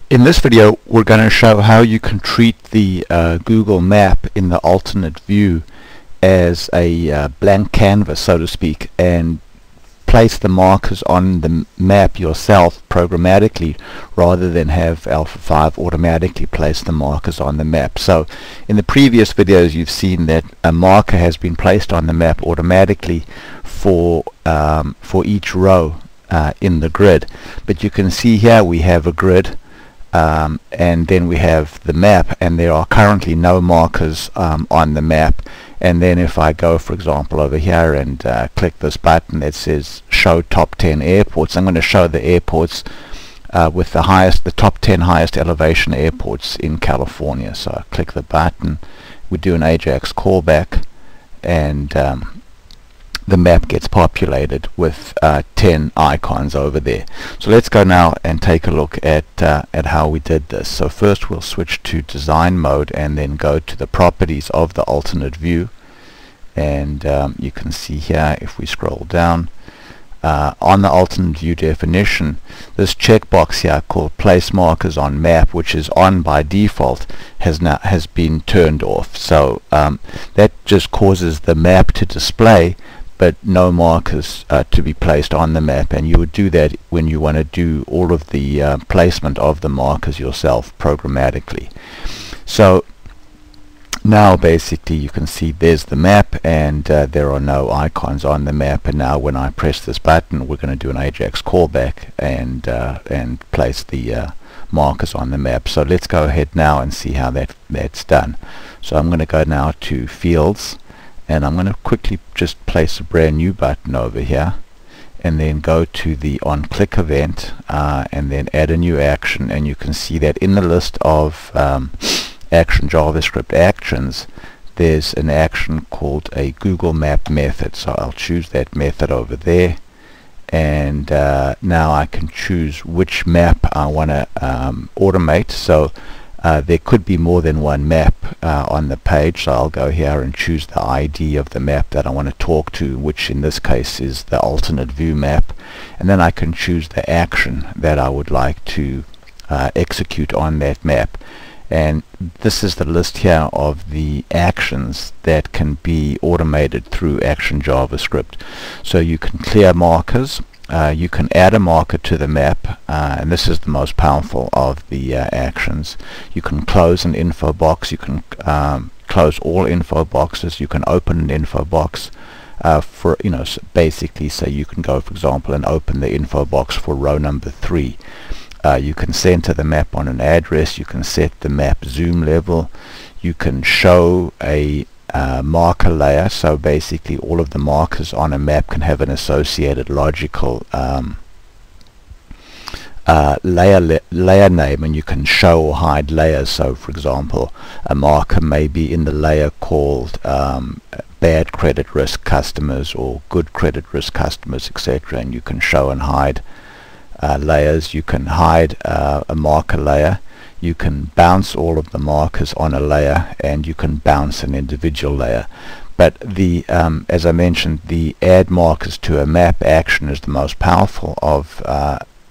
In this video we're going to show how you can treat the Google map in the alternate view as a blank canvas, so to speak, and place the markers on the map yourself programmatically rather than have Alpha 5 automatically place the markers on the map. So in the previous videos you've seen that a marker has been placed on the map automatically for each row in the grid, but you can see here we have a grid and then we have the map, and there are currently no markers on the map. And then if I go, for example, over here and click this button that says show top 10 airports, I'm going to show the airports with the top 10 highest elevation airports in California. So I click the button, we do an Ajax callback, and the map gets populated with 10 icons over there. So let's go now and take a look at how we did this. So first we'll switch to design mode and then go to the properties of the alternate view, and you can see here if we scroll down on the alternate view definition, this checkbox here called place markers on map, which is on by default, has been turned off. So that just causes the map to display but no markers to be placed on the map, and you would do that when you want to do all of the placement of the markers yourself programmatically. So now basically you can see there's the map, and there are no icons on the map, and now when I press this button we're going to do an Ajax callback and place the markers on the map. So let's go ahead now and see how that's done. So I'm going to go now to fields, and I'm going to quickly just place a brand new button over here, and then go to the on click event and then add a new action, and you can see that in the list of action JavaScript actions there's an action called a Google Map method. So I'll choose that method over there, and now I can choose which map I want to automate. So there could be more than one map on the page, so I'll go here and choose the ID of the map that I want to talk to, which in this case is the alternate view map, and then I can choose the action that I would like to execute on that map. And this is the list here of the actions that can be automated through action JavaScript. So you can clear markers, you can add a marker to the map, and this is the most powerful of the actions. You can close an info box, you can close all info boxes, you can open an info box for, basically say you can go, for example, and open the info box for row number 3. You can center the map on an address, you can set the map zoom level, you can show a marker layer, so basically all of the markers on a map can have an associated logical layer name, and you can show or hide layers. So for example, a marker may be in the layer called bad credit risk customers or good credit risk customers, etc., and you can show and hide layers. You can hide a marker layer, you can bounce all of the markers on a layer, and you can bounce an individual layer. But the as I mentioned, the add markers to a map action is the most powerful of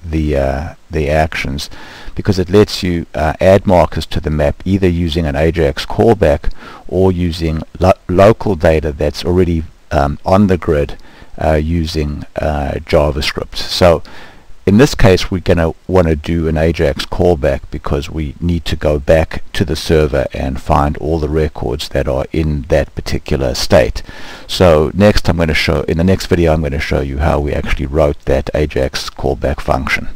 the actions, because it lets you add markers to the map either using an Ajax callback or using local data that's already on the grid using JavaScript. So in this case we're going to want to do an Ajax callback because we need to go back to the server and find all the records that are in that particular state. So next in the next video I'm going to show you how we actually wrote that Ajax callback function.